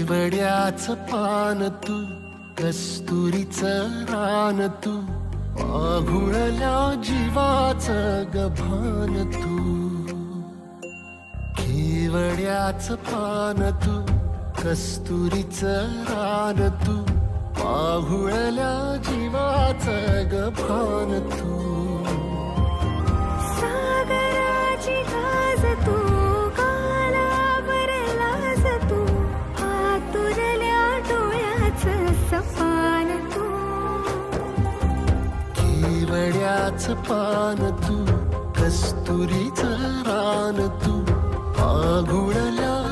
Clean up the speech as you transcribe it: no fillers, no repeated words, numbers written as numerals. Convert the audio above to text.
केवड्याचं पान तू, कस्तुरीचं रान तू, आघुळल्या जीवाचं गभान तू. केवड्याचं पान तू, कस्तुरीचं रान तू, आघुळल्या जीवाचं गभान तू. सागराची गाज तू, केवड्याचं पान तू, कस्तुरीचं रान तू, आघुळल्या